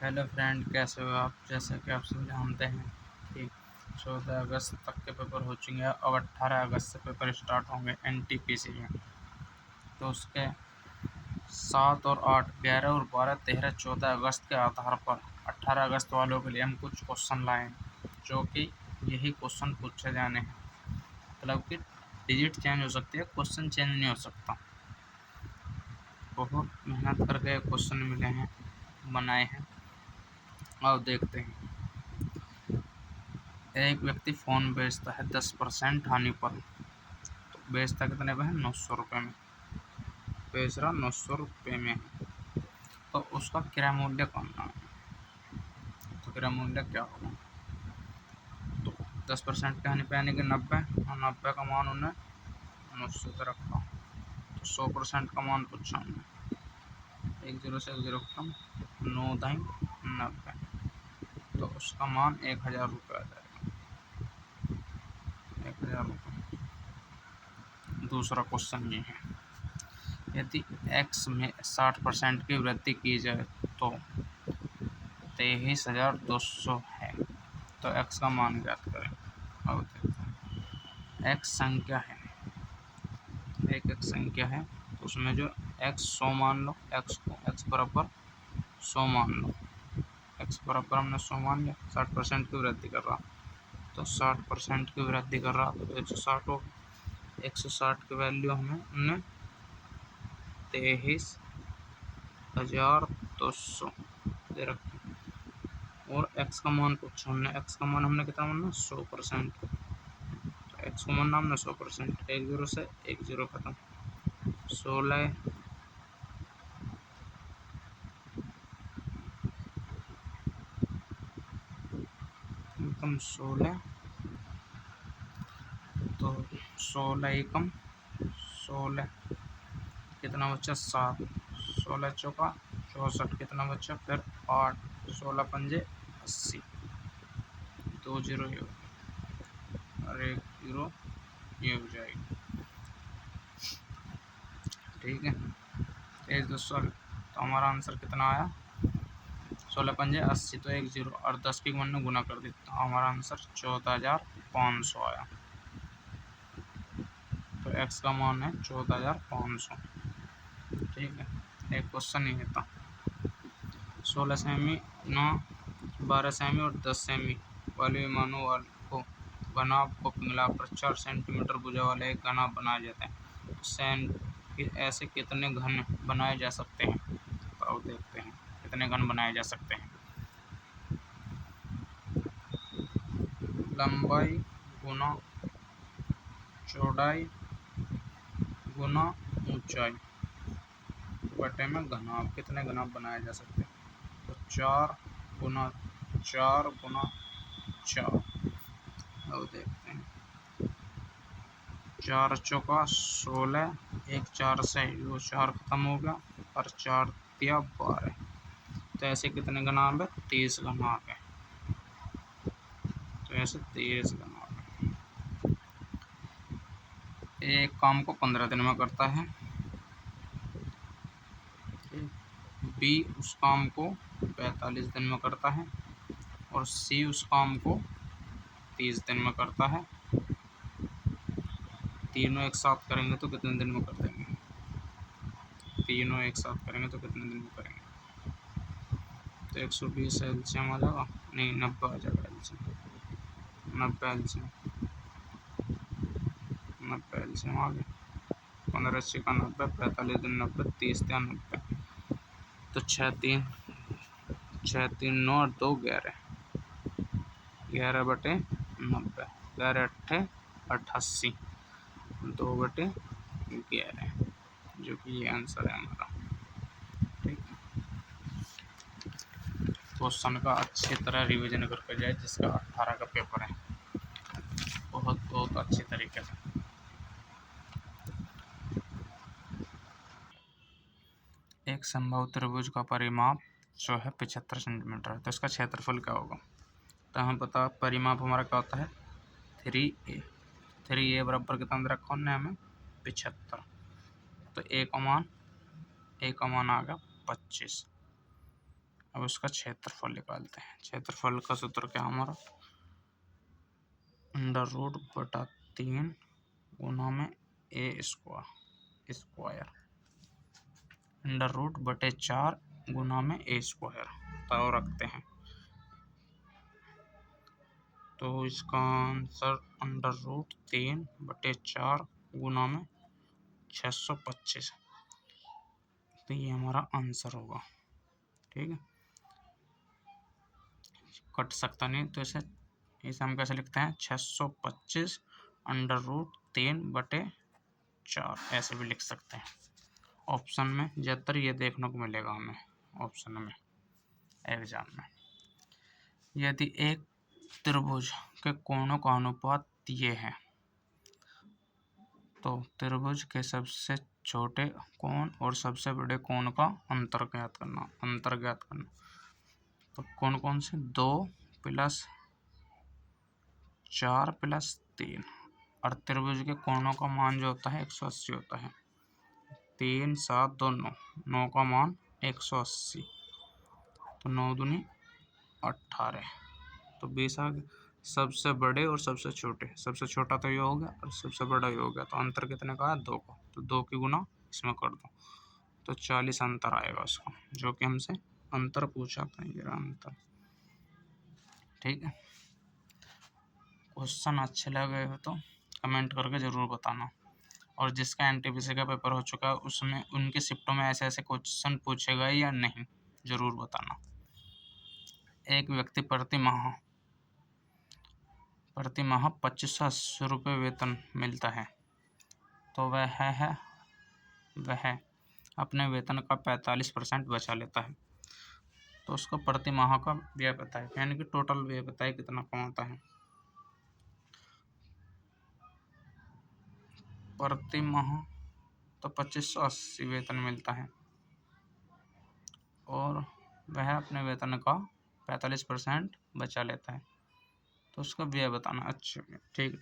Hello friend, कैसे हो आप। जैसे कि आप सब जानते हैं कि 14 अगस्त तक के पेपर हो चुके हैं। अब 18 अगस्त से पेपर स्टार्ट होंगे एनटीपीसी में। तो उसके 7 और 8, 11 और 12, 13, 14 अगस्त के आधार पर 18 अगस्त वालों के लिए हम कुछ क्वेश्चन लाए हैं, जो कि यही क्वेश्चन पूछे जाने हैं। मतलब कि डिजिट चेंज हो सकती है, क्वेश्चन चेंज नहीं हो सकता। बहुत मेहनत करके क्वेश्चन मिले हैं, बनाए हैं। और देखते हैं। एक व्यक्ति फ़ोन बेचता है 10% हानि पर। तो बेचता कितने पे है? 900 रुपये में। बेच रहा 900 रुपये में है। तो उसका क्रय मूल्य करना है। तो क्रय मूल्य क्या होगा? तो 10% के हानि पे यानी कि 90, और 90 का मान उन्हें 900 पे रखा। तो 100% का मान पूछा हमने। 1 0 से 1 0 कम, 9 दाई 90। तो उसका मान 1000 रुपये आ जाएगा। 1000 रुपये। दूसरा क्वेश्चन ये है, यदि x में 60% की वृद्धि की जाए तो 23,200 है। तो x का मान ज्ञात करें। अब देखते हैं। x संख्या है, एक x संख्या है। तो उसमें जो x 100 मान लो, x को x बराबर 100 मान लो। x बराबर हमने 100 मान लिया। 60% की वृद्धि कर रहा, तो 60% की वृद्धि कर रहा तो 160 हो। 160 की वैल्यू हमने 23,200 दे रखी। और x का मान पूछा हमने। x का मान हमने कितना माना? 100%। तो x को मानना हमने 100%। 1 0 से 1 0 खत्म। 16 कम 16, तो 16 एकम 16 कितना बचा? 7। 16 चौका 64 कितना बचा? फिर 8। 16 पंजे 80। 2 0 ये और 1 0 ये हो जाएगी। ठीक है, 1 2 16। तो हमारा आंसर कितना आया? 16 पंजे 80। तो 1 0 और 10 की वन गुना कर दी, तो हमारा आंसर 14,500 आया। तो x का मान है 14,500। ठीक है, एक क्वेश्चन नहीं था। 16 सेमी, 9, 12 सेमी और 10 सेमी वाले विमानों को घनाभ को मिलाकर 4 सेंटीमीटर भुजा वाला एक घनाभ बनाया जाता है। तो ऐसे कितने घन बनाए जा सकते हैं? तो अब देखते हैं कितने घन बनाए जा सकते हैं। लंबाई गुना चौड़ाई गुना ऊंचाई बटे में घनाभ। कितने घनाभ बनाए जा सकते हैं? तो 4 गुना 4 गुना 4। अब देखते हैं। 4 चौका 16, 1 4 से वो 4 खत्म हो गया, और 4 तिया 12। तो ऐसे कितने घनाभ है? 30 घनाभ है। तो ऐसे 30 घनाभ है। एक काम को 15 दिन में करता है, बी उस काम को 45 दिन में करता है, और सी उस काम को 30 दिन में करता है। तीनों एक साथ करेंगे तो कितने दिन में कर देंगे? तीनों एक साथ करेंगे तो कितने दिन में करेंगे? तो 120 एलसीएम आ जाएगा, नहीं 90 आ जाएगा एलसीएम। 90 एलसीएम, 90 एलसीएम आ गया। 15 का 90, 45 दिन 90, 30 या 90। तो 6 3 9 और 2 11, 11 बटे 90, 11 8 88, 2 बटे 11, जो कि ये आंसर है हमारा। ठीक है, क्वेश्चन का अच्छी तरह रिवीजन करके जाए, जिसका 18 का पेपर है, बहुत बहुत अच्छी तरीके से। एक समबाहु त्रिभुज का परिमाप जो है 75 सेंटीमीटर है, तो इसका क्षेत्रफल क्या होगा? तो हमें पता परिमाप हमारा क्या होता है? 3a। 3a बराबर कितना दे रखा हमने हमें? 75। तो a का मान आ गया 25। अब उसका क्षेत्रफल निकालते हैं। क्षेत्रफल का सूत्र क्या हमारा, √3 गुना में ए स्क्वायर √4 गुना में ए स्क्वायर तो रखते हैं। तो इसका आंसर √3/4 गुना में 625, तो ये हमारा आंसर होगा। ठीक है, कट सकता नहीं, तो इसे हम कैसे लिखते हैं, 625 √3/4 ऐसे भी लिख सकते हैं। ऑप्शन में ज़्यादातर ये देखने को मिलेगा हमें ऑप्शन में एग्जाम में। यदि एक त्रिभुज के कोणों का अनुपात ये है, तो त्रिभुज के सबसे छोटे कोण और सबसे बड़े कोण का अंतर ज्ञात करना। तो कौन कौन से, 2 + 4 + 3, और त्रिभुज के कोणों का मान जो होता है 180 होता है। 3 7 2 9, 9 का मान 180, तो 9 दूनी 18, तो 20 आ गए। सबसे बड़े और सबसे छोटे, सबसे छोटा तो ये हो गया और सबसे बड़ा ये हो गया, तो अंतर कितने का है, 2 का, तो 2 की गुना इसमें कर दो, तो 40 अंतर आएगा उसका, जो कि हमसे अंतर पूछा था, ये अंतर। ठीक है, क्वेश्चन अच्छे लगे हो तो कमेंट करके ज़रूर बताना, और जिसका एनटीपीसी का पेपर हो चुका है उसमें उनकी शिफ्टों में ऐसे ऐसे क्वेश्चन पूछेगा या नहीं, ज़रूर बताना। एक व्यक्ति प्रति माह 2580 रुपये वेतन मिलता है, तो वह अपने वेतन का 45% बचा लेता है, तो उसको प्रति माह का व्यय बताए, यानी कि टोटल व्यय बताए कितना कमाता है। प्रति माह तो 2580 वेतन मिलता है, और वह अपने वेतन का 45% बचा लेता है, तो उसका व्यय बताना। अच्छा, ठीक,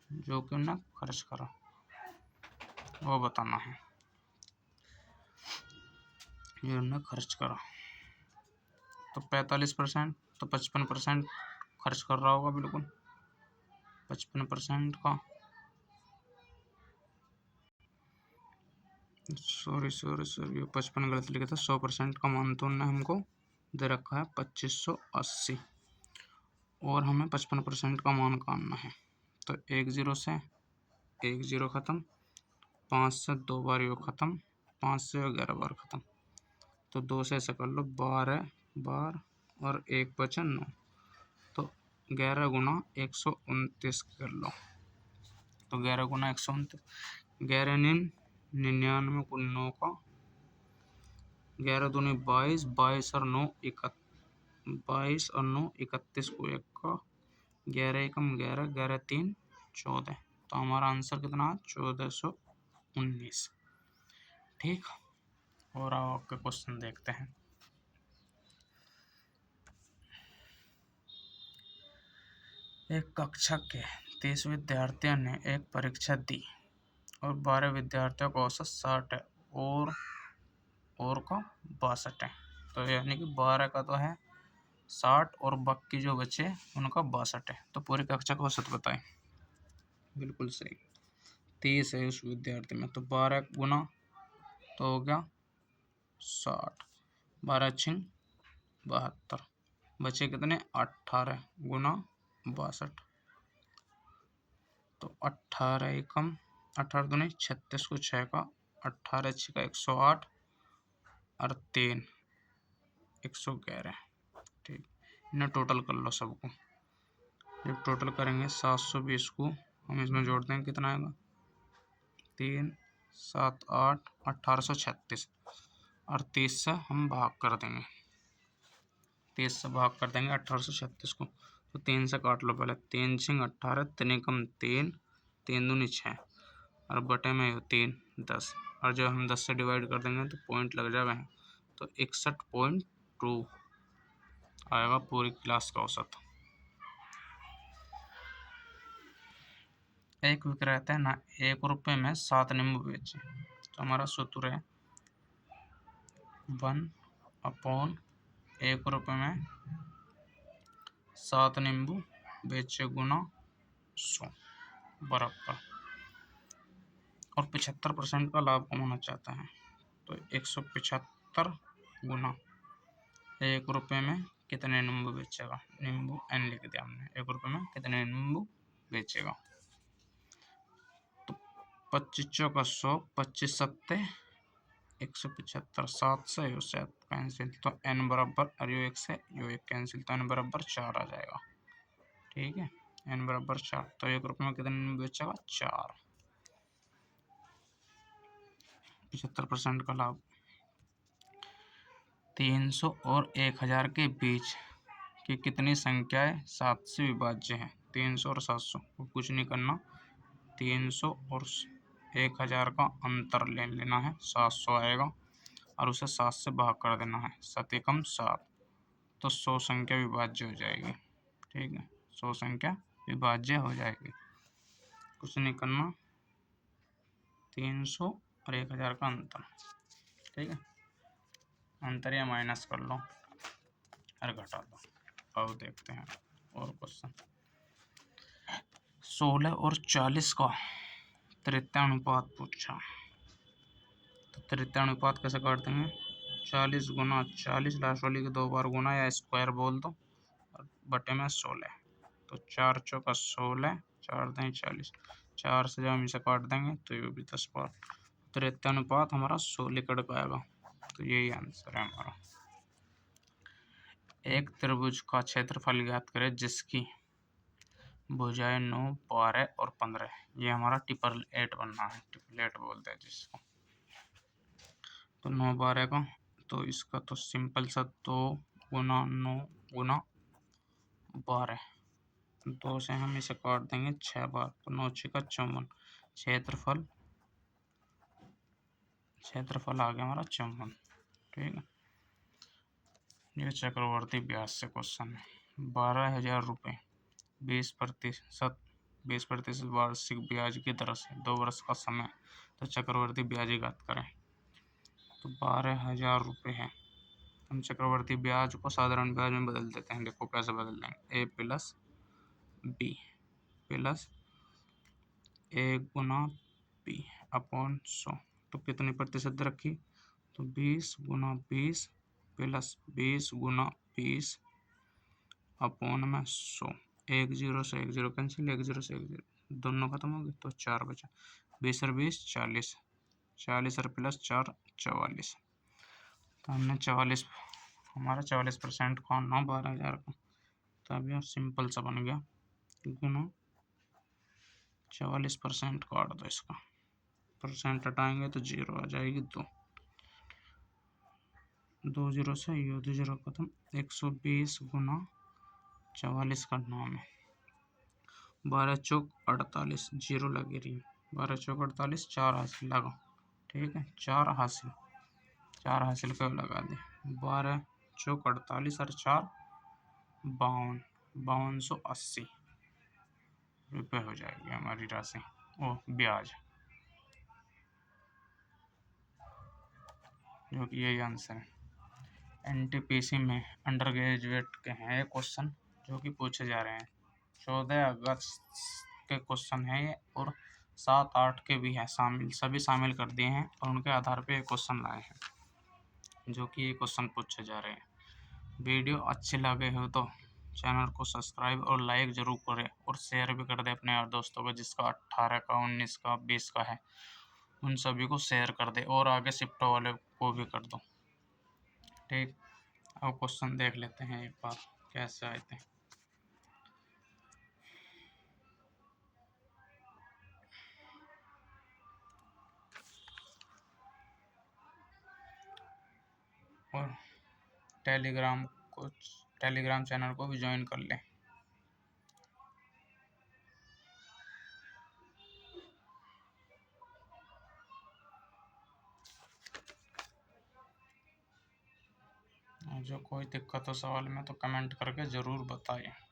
जो कि उन्होंने खर्च करा वो बताना है, ये उन्होंने खर्च करा, तो 45%, तो 55% खर्च कर रहा होगा, बिल्कुल 55% का, सॉरी 55 गलत लिखा था, 100% का मान तो उन्होंने हमको दे रखा है 2580, और हमें 55% का मान काटना है। तो 1 0 से 1 0 ख़त्म, 5 से 2 बार योग ख़त्म, 5 से 11 बार ख़त्म, तो 2 से ऐसे कर लो 12 बार, और 1 बचा 9, तो 11 गुना 129 कर लो, तो 11 गुना 129, 11 99 को 9 का, 11 दूनी 22, 22 और 9 31 को 1 का, 11 एकम 11, 11 3 14, तो हमारा आंसर कितना, 1419। ठीक, और आओ आपके क्वेश्चन देखते हैं। एक कक्षा के 30 विद्यार्थियों ने एक परीक्षा दी और 12 विद्यार्थियों का औसत 60 है और का 62 है, तो यानी कि 12 का तो है 60 और बाकी जो बचे उनका 62 है, तो पूरी कक्षा का औसत बताएं। बिल्कुल सही, 30 है उस विद्यार्थी में, तो 12 गुना तो हो गया 60, 12 छिंग 72, बचे कितने 18 गुना 62, तो 18 एकम 18 दूनी 36 को 6 का, 18 6 का 108 और 3 111। ठीक, इन्हें टोटल कर लो सबको, जब टोटल करेंगे 720 को हम इसमें जोड़ देंगे, कितना आएगा 3 7 8 1836, और 30 से हम भाग कर देंगे, 30 से भाग कर देंगे 1836 को, तो 3 से काट लो पहले, 3 छिंग 18, 3 कम 3, 3 दूनी 6, और बटे में 3 10, और जब हम 10 से डिवाइड कर देंगे तो पॉइंट लग जाएगा, तो 61.2 आएगा पूरी क्लास का औसत। एक विक्रेता ने 1 रुपये में 7 नींबू बेचे, तो हमारा सूत्र है 1/7 ₹1 में 7 नींबू बेचे गुना 100 बराबर, और 75% का लाभ कमाना चाहता है तो 175 गुना ₹1 में कितने नींबू बेचेगा। नींबू n लिख दिया हमने। ₹1 में कितने नींबू बेचेगा। तो 25 का 100, 25 सत्ते 175, 7 से 7 कैंसिल तो n बराबर, और यो 1 से यो 1 कैंसिल तो n बराबर 4 आ जाएगा। ठीक है, n बराबर 4, तो ₹1 में कितने नींबू बेचेगा 4। 75% का लाभ। 300 और 1000 के बीच की कितनी संख्याएं 7 से विभाज्य हैं। 300 और 700 को कुछ नहीं करना, 300 और 1000 का अंतर ले लेना है, 700 आएगा, और उसे 7 से भाग कर देना है, 7 एकम 7, तो 100 संख्या विभाज्य हो जाएगी। ठीक है, 100 संख्या विभाज्य हो जाएगी। कुछ नहीं करना, 300 और 1000 का अंतर। ठीक है, अंतर या माइनस कर लो और घटा दो। अब देखते हैं और क्वेश्चन। 16 और 40 का तृतीयानुपात पूछा, तो तृतीयानुपात कैसे काट देंगे। 40 गुना 40, लास्ट वाली के 2 बार गुना या स्क्वायर बोल दो, और बटे में 16, तो 4 चौका 16, 4 दें 40, 4 से जब हम इसे काट देंगे तो ये भी 10 बार। तृतीयानुपात हमारा 16 कट आएगा, तो यही आंसर है हमारा। एक त्रिभुज का क्षेत्रफल ज्ञात करें जिसकी भुजाएं 9, 12 और 15। ये हमारा ट्रिपलेट बनना है, ट्रिपलेट बोलते हैं जिसको। तो 9, 12 का, तो इसका तो सिंपल सा 2 गुना 9 गुना 12, 2 से हम इसे काट देंगे 6 बार, तो 9 6 का 54। क्षेत्रफल आ गया हमारा 54। ठीक है, ये चक्रवर्ती ब्याज से क्वेश्चन है। 12,000 रुपये 20% वार्षिक ब्याज की दर से 2 वर्ष का समय, तो चक्रवर्ती ब्याज ज्ञात करें। तो 12,000 रुपये है, हम चक्रवर्ती ब्याज को साधारण ब्याज में बदल देते हैं। देखो कैसे बदल देंगे, a plus b plus a Guna b upon 100, तो कितनी प्रतिशत रखी, तो 20 गुना 20 प्लस 20 गुना 20 अपॉन में 100। 1 0 से 1 0 कैंसिल, 1 0 से 1 0 दोनों खत्म हो गए, तो 4 बचा। 20 और 20 40, 40 और प्लस 4 44, तो हमने 44, हमारा 44% का ना 12,000 का, तो अभी सिंपल सा बन गया, गुना 44% काट दो, इसका परसेंट हटाएंगे तो 0 आ जाएगी। 2 0 से ये 2 0 खत्म, 120 गुना 44 करना हमें। 12 चौक 48, 0 लगी रही, 12 चौक 48, 4 हासिल लगा। ठीक है, 4 हासिल क्यों लगा दे, 12 चौक 48 और 4 52, 5280 रुपये हो जाएगी हमारी राशि, ओ ब्याज, जो कि यही आंसर है। एनटीपीसी में अंडर ग्रेजुएट के हैं ये क्वेश्चन जो कि पूछे जा रहे हैं। 14 अगस्त के क्वेश्चन है ये, और 7, 8 के भी हैं शामिल, सभी शामिल कर दिए हैं, और उनके आधार पे ये क्वेश्चन लाए हैं जो कि ये क्वेश्चन पूछे जा रहे हैं। वीडियो अच्छे लगे हो तो चैनल को सब्सक्राइब और लाइक ज़रूर करें, और शेयर भी कर दें अपने यार दोस्तों को, जिसका 18 का 19 का 20 का है, उन सभी को शेयर कर दे, और आगे शिफ्ट वाले को भी कर दो। ठीक, अब क्वेश्चन देख लेते हैं एक बार कैसे आए थे। और टेलीग्राम चैनल को भी ज्वाइन कर लें। जो कोई दिक्कत हो सवाल में तो कमेंट करके ज़रूर बताएं।